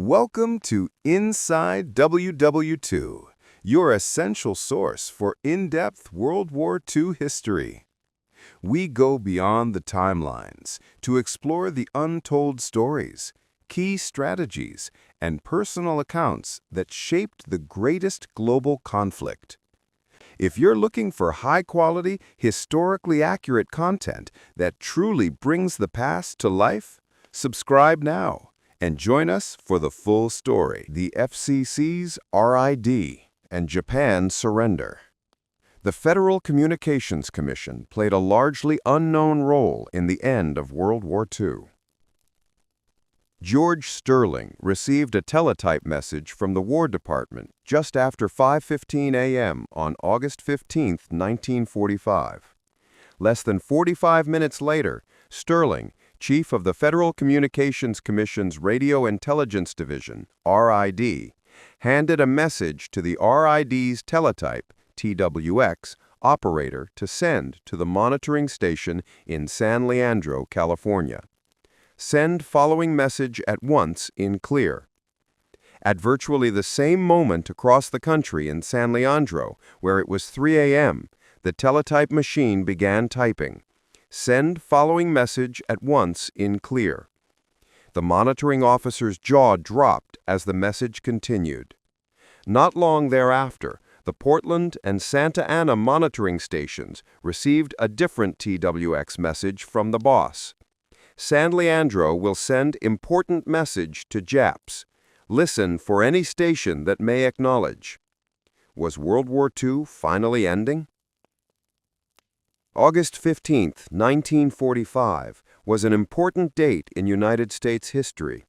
Welcome to Inside WWII, your essential source for in-depth World War II history. We go beyond the timelines to explore the untold stories, key strategies, and personal accounts that shaped the greatest global conflict. If you're looking for high-quality, historically accurate content that truly brings the past to life, subscribe now. And join us for the full story, the FCC's RID and Japan's surrender. The Federal Communications Commission played a largely unknown role in the end of World War II. George Sterling received a teletype message from the War Department just after 5:15 a.m. on August 15, 1945. Less than 45 minutes later, Sterling, Chief of the Federal Communications Commission's Radio Intelligence Division, RID, handed a message to the RID's teletype, TWX, operator to send to the monitoring station in San Leandro, California. Send following message at once in clear. At virtually the same moment across the country in San Leandro, where it was 3 a.m., the teletype machine began typing. Send following message at once in clear. The monitoring officer's jaw dropped as the message continued. Not long thereafter, the Portland and Santa Ana monitoring stations received a different TWX message from the boss. San Leandro will send important message to Japs. Listen for any station that may acknowledge. Was World War II finally ending? August 15, 1945, was an important date in United States history.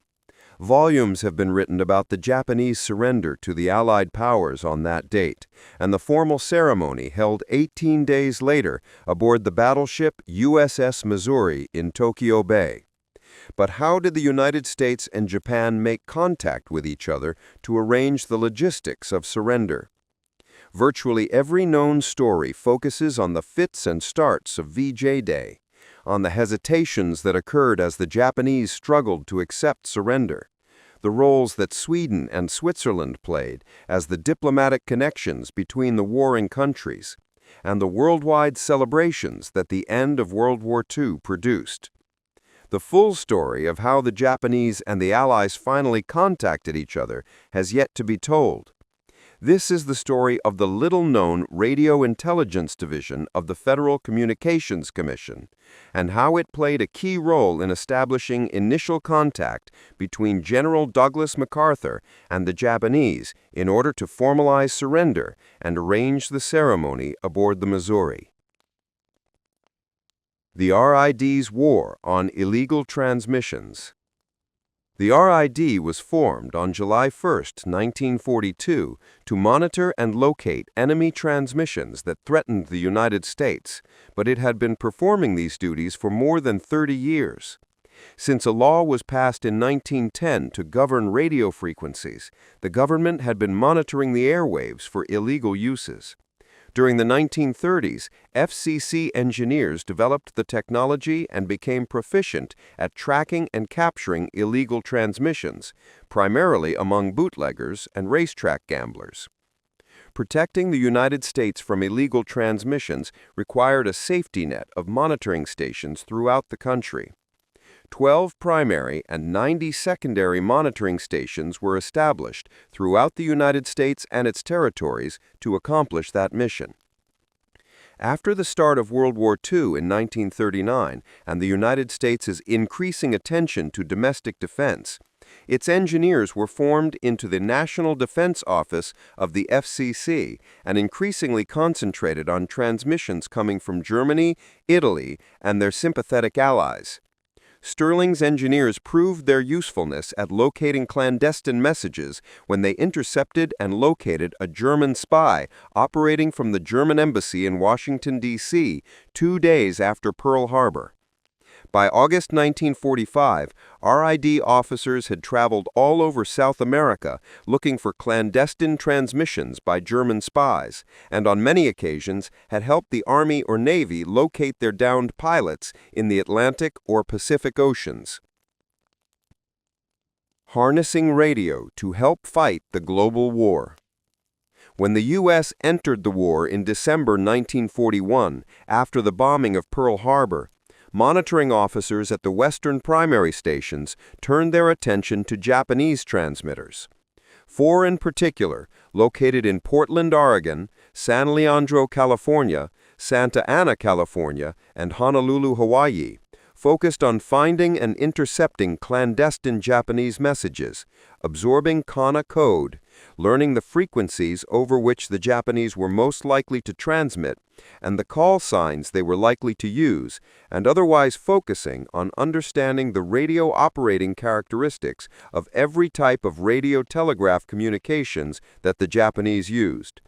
Volumes have been written about the Japanese surrender to the Allied powers on that date, and the formal ceremony held 18 days later aboard the battleship USS Missouri in Tokyo Bay. But how did the United States and Japan make contact with each other to arrange the logistics of surrender? Virtually every known story focuses on the fits and starts of VJ Day, on the hesitations that occurred as the Japanese struggled to accept surrender, the roles that Sweden and Switzerland played as the diplomatic connections between the warring countries, and the worldwide celebrations that the end of World War II produced. The full story of how the Japanese and the Allies finally contacted each other has yet to be told. This is the story of the little-known Radio Intelligence Division of the Federal Communications Commission, and how it played a key role in establishing initial contact between General Douglas MacArthur and the Japanese in order to formalize surrender and arrange the ceremony aboard the Missouri. The RID's War on Illegal Transmissions. The RID was formed on July 1, 1942, to monitor and locate enemy transmissions that threatened the United States, but it had been performing these duties for more than 30 years. Since a law was passed in 1910 to govern radio frequencies, the government had been monitoring the airwaves for illegal uses. During the 1930s, FCC engineers developed the technology and became proficient at tracking and capturing illegal transmissions, primarily among bootleggers and racetrack gamblers. Protecting the United States from illegal transmissions required a safety net of monitoring stations throughout the country. 12 primary and 90 secondary monitoring stations were established throughout the United States and its territories to accomplish that mission. After the start of World War II in 1939 and the United States' increasing attention to domestic defense, its engineers were formed into the National Defense Office of the FCC and increasingly concentrated on transmissions coming from Germany, Italy, and their sympathetic allies. Sterling's engineers proved their usefulness at locating clandestine messages when they intercepted and located a German spy operating from the German embassy in Washington, D.C., 2 days after Pearl Harbor. By August 1945, RID officers had traveled all over South America looking for clandestine transmissions by German spies, and on many occasions had helped the Army or Navy locate their downed pilots in the Atlantic or Pacific Oceans. Harnessing radio to help fight the global war. When the U.S. entered the war in December 1941, after the bombing of Pearl Harbor, monitoring officers at the Western primary stations turned their attention to Japanese transmitters. Four in particular, located in Portland, Oregon, San Leandro, California, Santa Ana, California, and Honolulu, Hawaii, focused on finding and intercepting clandestine Japanese messages, absorbing kana code, learning the frequencies over which the Japanese were most likely to transmit, and the call signs they were likely to use, and otherwise focusing on understanding the radio operating characteristics of every type of radio telegraph communications that the Japanese used.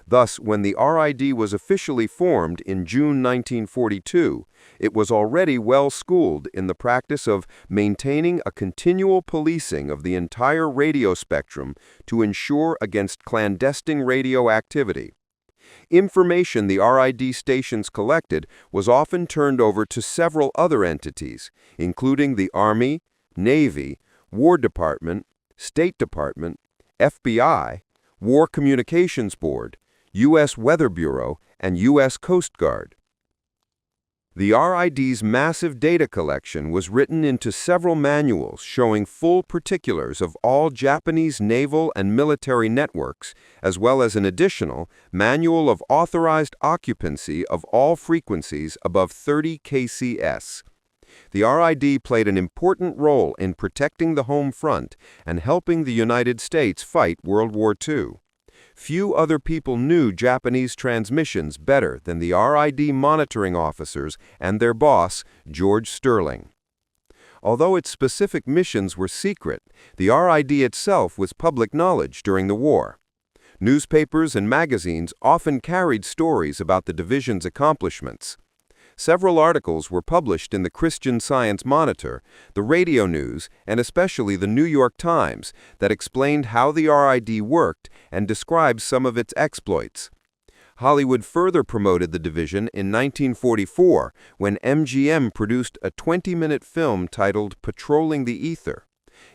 Thus, when the RID was officially formed in June 1942, it was already well schooled in the practice of maintaining a continual policing of the entire radio spectrum to ensure against clandestine radio activity. Information the RID stations collected was often turned over to several other entities, including the Army, Navy, War Department, State Department, FBI, War Communications Board, U.S. Weather Bureau, and U.S. Coast Guard. The RID's massive data collection was written into several manuals showing full particulars of all Japanese naval and military networks, as well as an additional manual of authorized occupancy of all frequencies above 30 kcs. The RID played an important role in protecting the home front and helping the United States fight World War II. Few other people knew Japanese transmissions better than the RID monitoring officers and their boss, George Sterling. Although its specific missions were secret, the RID itself was public knowledge during the war. Newspapers and magazines often carried stories about the division's accomplishments. Several articles were published in the Christian Science Monitor, the Radio News, and especially the New York Times that explained how the RID worked and described some of its exploits. Hollywood further promoted the division in 1944 when MGM produced a 20-minute film titled Patrolling the Ether,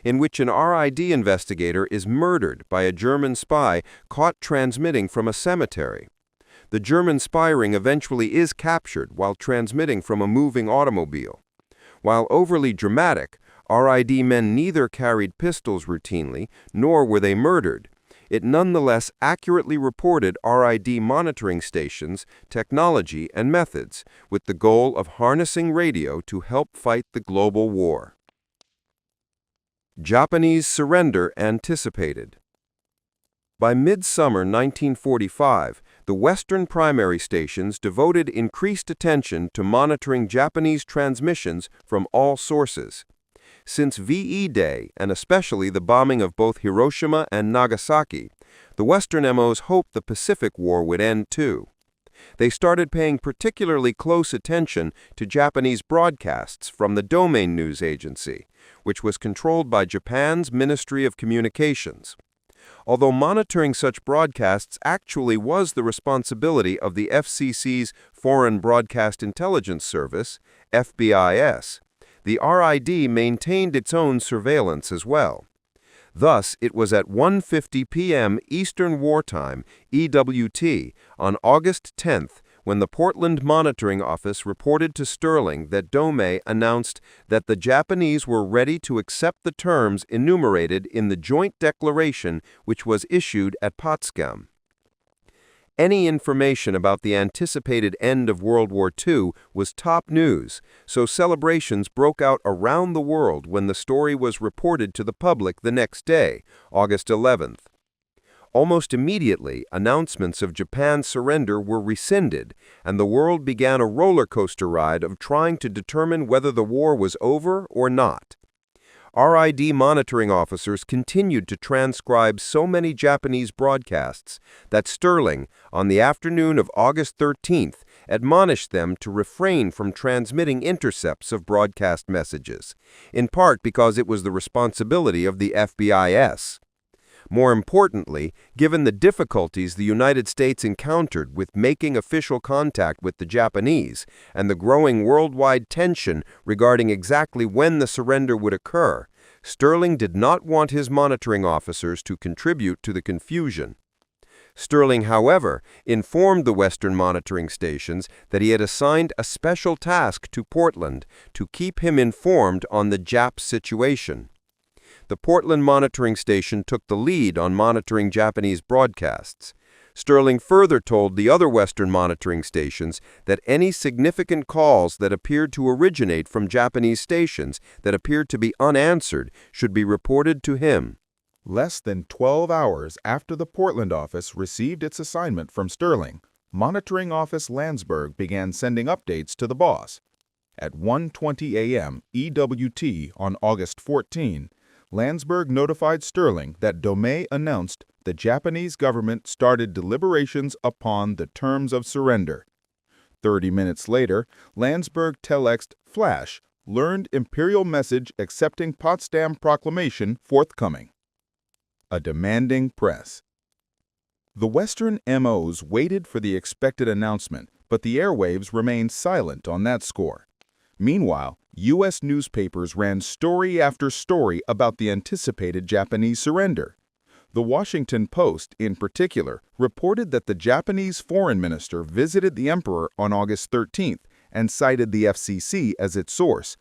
in which an RID investigator is murdered by a German spy caught transmitting from a cemetery. The German spy ring eventually is captured while transmitting from a moving automobile. While overly dramatic, RID men neither carried pistols routinely, nor were they murdered. It nonetheless accurately reported RID monitoring stations, technology, and methods, with the goal of harnessing radio to help fight the global war. Japanese surrender anticipated. By midsummer 1945, the Western primary stations devoted increased attention to monitoring Japanese transmissions from all sources. Since VE Day, and especially the bombing of both Hiroshima and Nagasaki, the Western MOs hoped the Pacific War would end too. They started paying particularly close attention to Japanese broadcasts from the Domain News Agency, which was controlled by Japan's Ministry of Communications. Although monitoring such broadcasts actually was the responsibility of the FCC's Foreign Broadcast Intelligence Service, FBIS, the RID maintained its own surveillance as well. Thus, it was at 1:50 p.m. Eastern Wartime, EWT, on August 10th, when the Portland Monitoring Office reported to Sterling that Dome announced that the Japanese were ready to accept the terms enumerated in the joint declaration which was issued at Potsdam. Any information about the anticipated end of World War II was top news, so celebrations broke out around the world when the story was reported to the public the next day, August 11th. Almost immediately, announcements of Japan's surrender were rescinded, and the world began a roller coaster ride of trying to determine whether the war was over or not. RID monitoring officers continued to transcribe so many Japanese broadcasts that Sterling, on the afternoon of August 13th, admonished them to refrain from transmitting intercepts of broadcast messages, in part because it was the responsibility of the FBIS. More importantly, given the difficulties the United States encountered with making official contact with the Japanese and the growing worldwide tension regarding exactly when the surrender would occur, Sterling did not want his monitoring officers to contribute to the confusion. Sterling, however, informed the Western monitoring stations that he had assigned a special task to Portland to keep him informed on the Jap situation. The Portland monitoring station took the lead on monitoring Japanese broadcasts. Sterling further told the other Western monitoring stations that any significant calls that appeared to originate from Japanese stations that appeared to be unanswered should be reported to him. Less than 12 hours after the Portland office received its assignment from Sterling, Monitoring Office Landsberg began sending updates to the boss. At 1:20 a.m. EWT on August 14, Landsberg notified Sterling that Domei announced the Japanese government started deliberations upon the terms of surrender. 30 minutes later, Landsberg telexed Flash, learned Imperial message accepting Potsdam Proclamation forthcoming. A demanding press. The Western MOs waited for the expected announcement, but the airwaves remained silent on that score. Meanwhile, U.S. newspapers ran story after story about the anticipated Japanese surrender. The Washington Post, in particular, reported that the Japanese foreign minister visited the emperor on August 13th and cited the FCC as its source.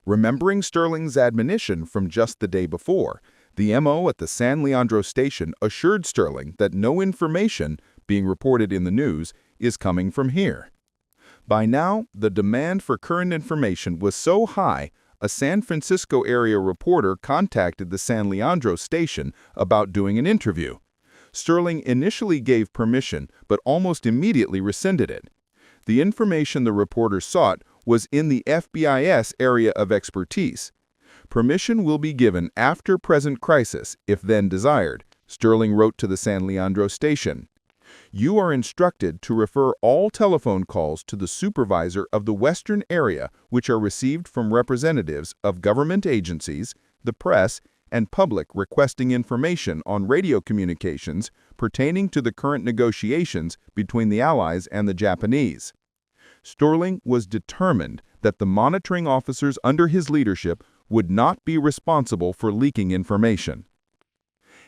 Remembering Sterling's admonition from just the day before, the MO at the San Leandro station assured Sterling that no information being reported in the news is coming from here. By now, the demand for current information was so high, a San Francisco area reporter contacted the San Leandro station about doing an interview. Sterling initially gave permission, but almost immediately rescinded it. The information the reporter sought was in the FBI's area of expertise. Permission will be given after present crisis, if then desired, Sterling wrote to the San Leandro station. You are instructed to refer all telephone calls to the supervisor of the Western area which are received from representatives of government agencies, the press, and public requesting information on radio communications pertaining to the current negotiations between the Allies and the Japanese. Sterling was determined that the monitoring officers under his leadership would not be responsible for leaking information.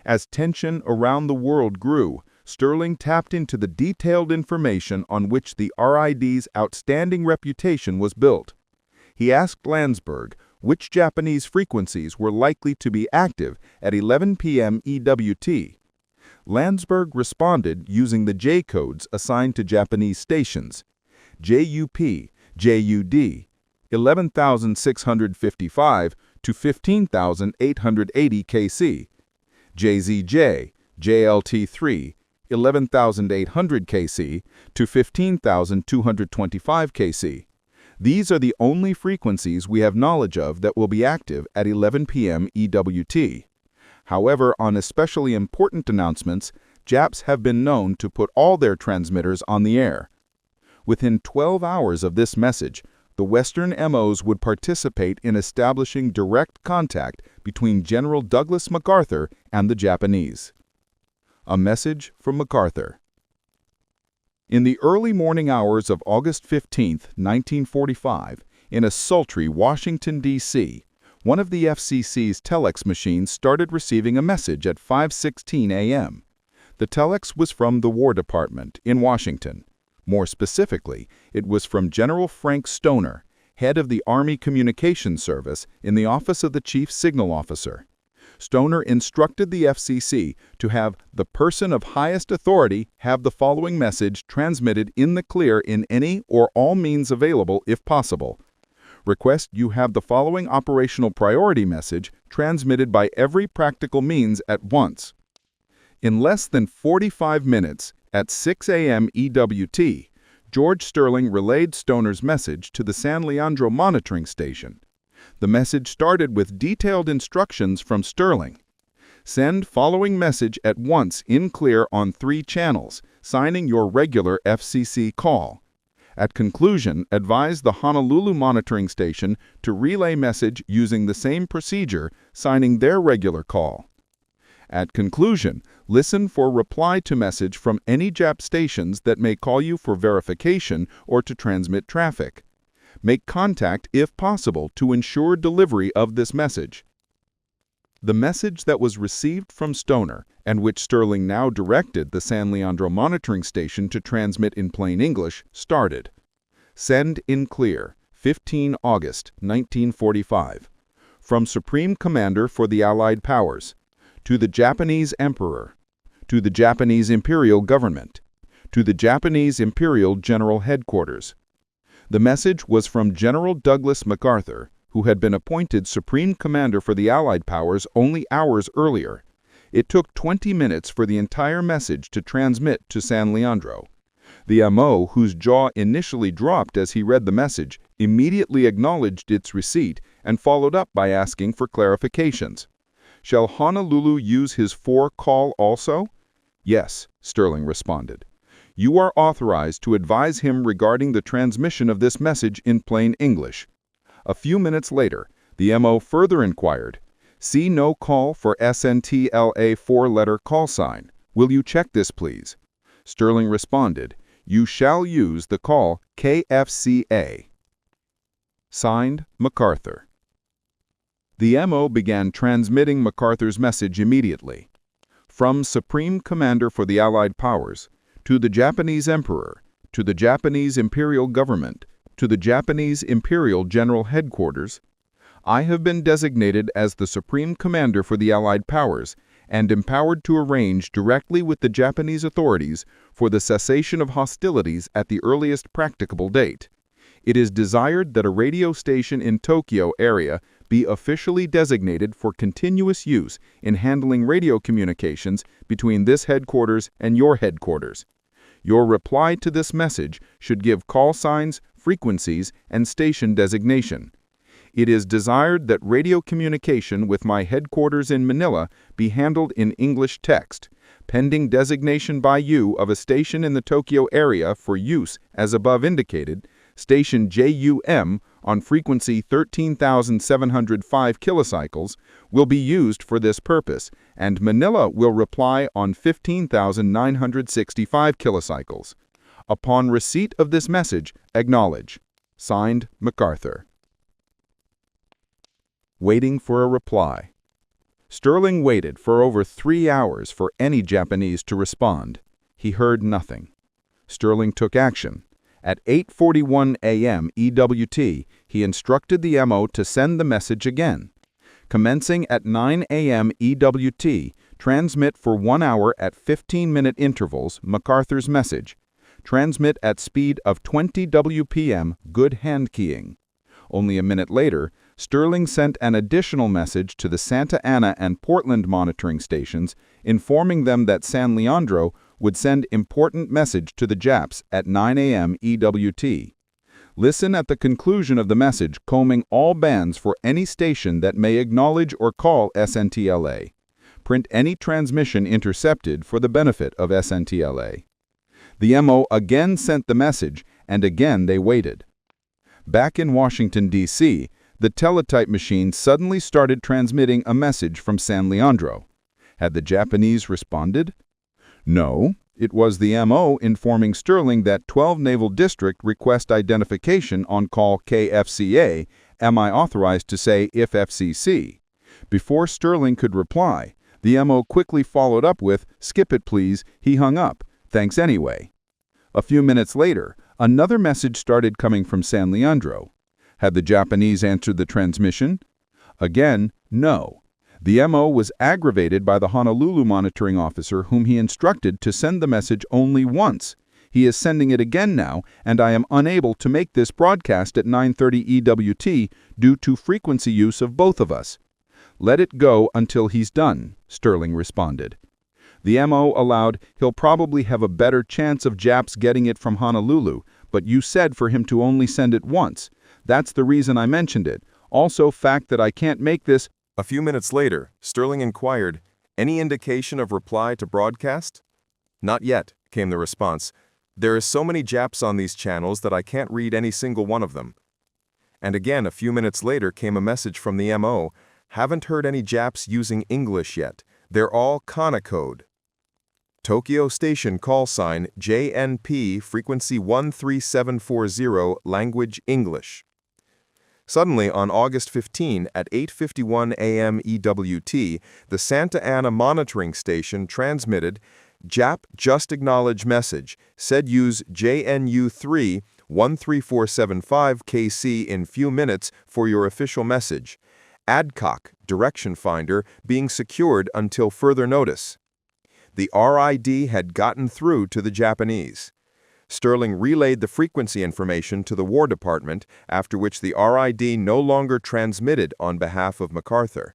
As tension around the world grew, Sterling tapped into the detailed information on which the RID's outstanding reputation was built. He asked Landsberg which Japanese frequencies were likely to be active at 11 p.m. EWT. Landsberg responded using the J codes assigned to Japanese stations: JUP, JUD, 11,655 to 15,880 kc, JZJ, JLT3, 11,800 kc to 15,225 kc. These are the only frequencies we have knowledge of that will be active at 11 p.m. EWT. However, on especially important announcements, Japs have been known to put all their transmitters on the air. Within 12 hours of this message, the Western MOs would participate in establishing direct contact between General Douglas MacArthur and the Japanese. A message from MacArthur. In the early morning hours of August 15, 1945, in a sultry Washington, D.C., one of the FCC's telex machines started receiving a message at 5:16 a.m. The telex was from the War Department in Washington. More specifically, it was from General Frank Stoner, head of the Army Communications Service in the Office of the Chief Signal Officer. Stoner instructed the FCC to have the person of highest authority have the following message transmitted in the clear in any or all means available if possible. Request you have the following operational priority message transmitted by every practical means at once. In less than 45 minutes, at 6 a.m. EWT, George Sterling relayed Stoner's message to the San Leandro monitoring station. The message started with detailed instructions from Sterling. Send following message at once in clear on 3 channels, signing your regular FCC call. At conclusion, advise the Honolulu monitoring station to relay message using the same procedure, signing their regular call. At conclusion, listen for reply to message from any Jap stations that may call you for verification or to transmit traffic. Make contact, if possible, to ensure delivery of this message. The message that was received from Stoner, and which Sterling now directed the San Leandro monitoring station to transmit in plain English, started. Send in clear, 15 August 1945. From Supreme Commander for the Allied Powers. To the Japanese Emperor. To the Japanese Imperial Government. To the Japanese Imperial General Headquarters. The message was from General Douglas MacArthur, who had been appointed Supreme Commander for the Allied Powers only hours earlier. It took 20 minutes for the entire message to transmit to San Leandro. The MO, whose jaw initially dropped as he read the message, immediately acknowledged its receipt and followed up by asking for clarifications. Shall Honolulu use his 4 call also? Yes, Sterling responded. You are authorized to advise him regarding the transmission of this message in plain English. A few minutes later, the MO further inquired, See no call for SNTLA 4-letter call sign. Will you check this, please? Sterling responded, You shall use the call KFCA. Signed, MacArthur. The MO began transmitting MacArthur's message immediately. From Supreme Commander for the Allied Powers, to the Japanese Emperor, to the Japanese Imperial Government, to the Japanese Imperial General Headquarters, I have been designated as the Supreme Commander for the Allied Powers and empowered to arrange directly with the Japanese authorities for the cessation of hostilities at the earliest practicable date. It is desired that a radio station in Tokyo area be officially designated for continuous use in handling radio communications between this headquarters and your headquarters. Your reply to this message should give call signs, frequencies, and station designation. It is desired that radio communication with my headquarters in Manila be handled in English text, pending designation by you of a station in the Tokyo area for use as above indicated. Station JUM on frequency 13,705 kilocycles will be used for this purpose, and Manila will reply on 15,965 kilocycles. Upon receipt of this message, acknowledge. Signed, MacArthur. Waiting for a reply. Sterling waited for over 3 hours for any Japanese to respond. He heard nothing. Sterling took action. At 8:41 a.m. EWT, he instructed the MO to send the message again. Commencing at 9 a.m. EWT, transmit for 1 hour at 15-minute intervals MacArthur's message. Transmit at speed of 20 WPM, good hand keying. Only a minute later, Sterling sent an additional message to the Santa Ana and Portland monitoring stations, informing them that San Leandro would send important message to the Japs at 9 a.m. EWT. Listen at the conclusion of the message, combing all bands for any station that may acknowledge or call SNTLA. Print any transmission intercepted for the benefit of SNTLA. The MO again sent the message, and again they waited. Back in Washington, D.C., the teletype machine suddenly started transmitting a message from San Leandro. Had the Japanese responded? No, it was the MO informing Sterling that 12 Naval District request identification on call KFCA. Am I authorized to say if FCC? Before Sterling could reply, the MO quickly followed up with, skip it please, he hung up, thanks anyway. A few minutes later, another message started coming from San Leandro. Had the Japanese answered the transmission? Again, no. The MO was aggravated by the Honolulu monitoring officer whom he instructed to send the message only once. He is sending it again now, and I am unable to make this broadcast at 9:30 EWT due to frequency use of both of us. Let it go until he's done, Sterling responded. The MO allowed, he'll probably have a better chance of Japs getting it from Honolulu, but you said for him to only send it once. That's the reason I mentioned it. Also, fact that I can't make this. A few minutes later, Sterling inquired, Any indication of reply to broadcast? Not yet, came the response. There is so many Japs on these channels that I can't read any single one of them. And again, a few minutes later came a message from the MO. Haven't heard any Japs using English yet. They're all Kana code. Tokyo Station call sign JNP frequency 13740 language English. Suddenly, on August 15 at 8:51 a.m. EWT, the Santa Ana monitoring station transmitted Jap Just Acknowledge message, said use JNU3 13475 KC in few minutes for your official message. Adcock, direction finder, being secured until further notice. The RID had gotten through to the Japanese. Sterling relayed the frequency information to the War Department, after which the RID no longer transmitted on behalf of MacArthur.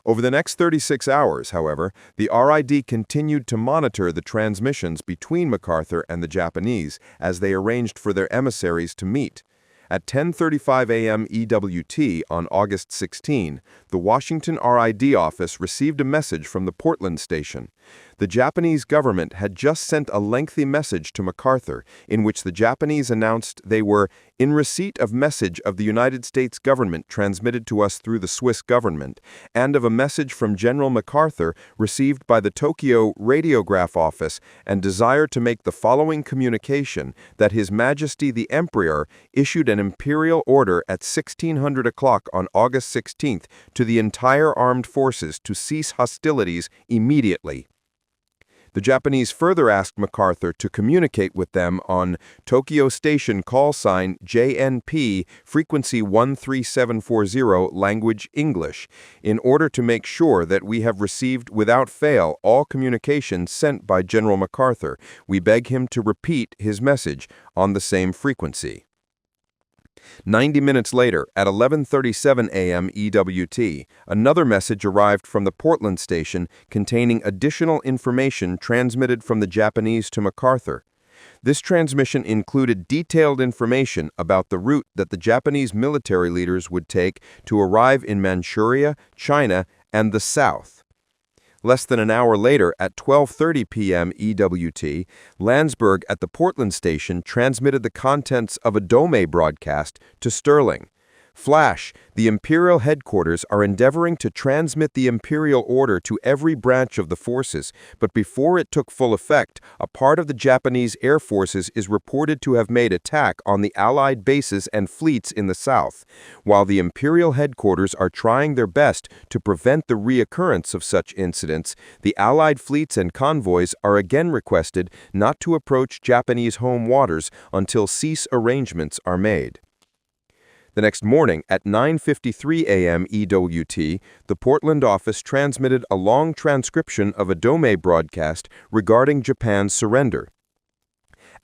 Over the next 36 hours, however, the RID continued to monitor the transmissions between MacArthur and the Japanese as they arranged for their emissaries to meet. At 10:35 a.m. EWT on August 16, the Washington RID office received a message from the Portland station. The Japanese government had just sent a lengthy message to MacArthur in which the Japanese announced they were in receipt of message of the United States government transmitted to us through the Swiss government, and of a message from General MacArthur received by the Tokyo Radiograph Office, and desire to make the following communication that His Majesty the Emperor issued an imperial order at 1600 o'clock on August 16th to the entire armed forces to cease hostilities immediately. The Japanese further asked MacArthur to communicate with them on Tokyo Station call sign JNP, frequency 13740, language English, in order to make sure that we have received without fail all communications sent by General MacArthur. We beg him to repeat his message on the same frequency. 90 minutes later, at 11:37 a.m. EWT, another message arrived from the Portland station containing additional information transmitted from the Japanese to MacArthur. This transmission included detailed information about the route that the Japanese military leaders would take to arrive in Manchuria, China, and the South. Less than an hour later, at 12:30 p.m. EWT, Landsberg at the Portland station transmitted the contents of a Dome broadcast to Sterling. Flash, the Imperial headquarters are endeavoring to transmit the Imperial order to every branch of the forces, but before it took full effect, a part of the Japanese air forces is reported to have made attack on the Allied bases and fleets in the south. While the Imperial headquarters are trying their best to prevent the reoccurrence of such incidents, the Allied fleets and convoys are again requested not to approach Japanese home waters until cease arrangements are made. The next morning, at 9:53 a.m. EWT, the Portland office transmitted a long transcription of a Dome broadcast regarding Japan's surrender.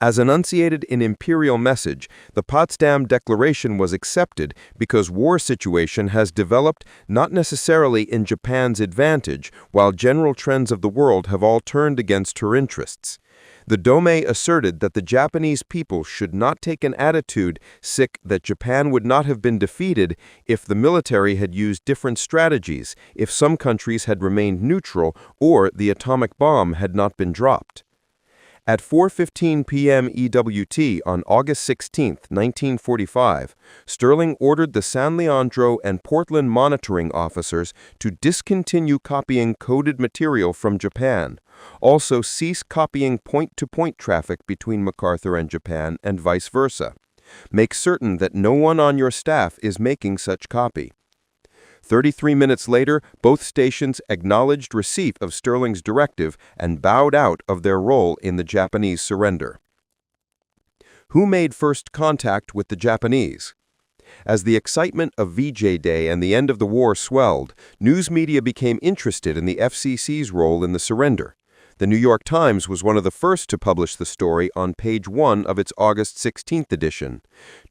As enunciated in Imperial message, the Potsdam Declaration was accepted because war situation has developed not necessarily in Japan's advantage, while general trends of the world have all turned against her interests. The Dome asserted that the Japanese people should not take an attitude that Japan would not have been defeated if the military had used different strategies, if some countries had remained neutral, or the atomic bomb had not been dropped. At 4:15 p.m. EWT on August 16, 1945, Sterling ordered the San Leandro and Portland monitoring officers to discontinue copying coded material from Japan, also cease copying point-to-point traffic between MacArthur and Japan and vice versa. Make certain that no one on your staff is making such copy. 33 minutes later, both stations acknowledged receipt of Sterling's directive and bowed out of their role in the Japanese surrender. Who made first contact with the Japanese? As the excitement of VJ Day and the end of the war swelled, news media became interested in the FCC's role in the surrender. The New York Times was one of the first to publish the story on page 1 of its August 16th edition.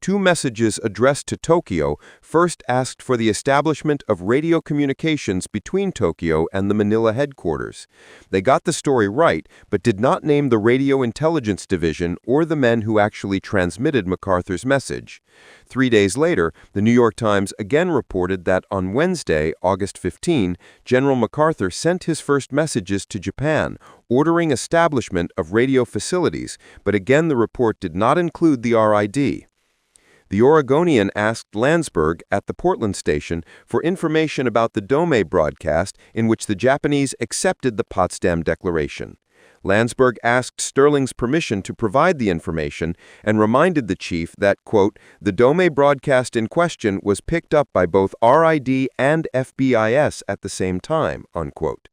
Two messages addressed to Tokyo first asked for the establishment of radio communications between Tokyo and the Manila headquarters. They got the story right, but did not name the Radio Intelligence Division or the men who actually transmitted MacArthur's message. 3 days later, the New York Times again reported that on Wednesday, August 15, General MacArthur sent his first messages to Japan, ordering establishment of radio facilities, but again the report did not include the RID. The Oregonian asked Landsberg at the Portland station for information about the Dome broadcast in which the Japanese accepted the Potsdam Declaration. Landsberg asked Sterling's permission to provide the information and reminded the chief that, quote, the Dome broadcast in question was picked up by both RID and FBIS at the same time, unquote.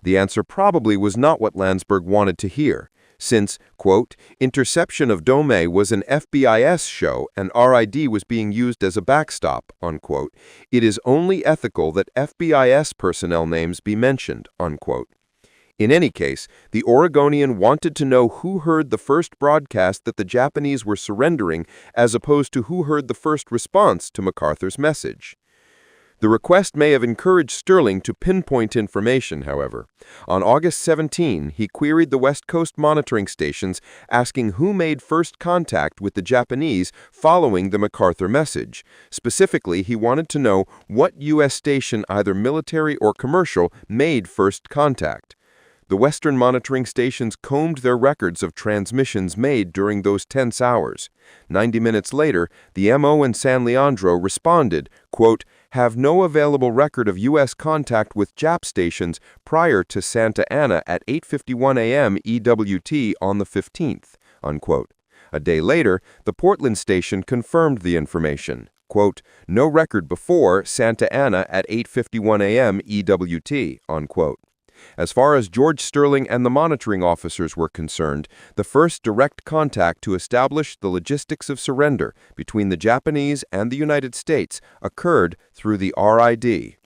The answer probably was not what Landsberg wanted to hear, since, quote, interception of Dome was an FBIS show and RID was being used as a backstop, unquote. It is only ethical that FBIS personnel names be mentioned, unquote. In any case, the Oregonian wanted to know who heard the first broadcast that the Japanese were surrendering as opposed to who heard the first response to MacArthur's message. The request may have encouraged Sterling to pinpoint information, however. On August 17, he queried the West Coast monitoring stations asking who made first contact with the Japanese following the MacArthur message. Specifically, he wanted to know what U.S. station, either military or commercial, made first contact. The Western monitoring stations combed their records of transmissions made during those tense hours. 90 minutes later, the MO in San Leandro responded, quote, have no available record of U.S. contact with Jap stations prior to Santa Ana at 8:51 a.m. EWT on the 15th, unquote. A day later, the Portland station confirmed the information, quote, no record before Santa Ana at 8:51 a.m. EWT, unquote. As far as George Sterling and the monitoring officers were concerned, the first direct contact to establish the logistics of surrender between the Japanese and the United States occurred through the RID.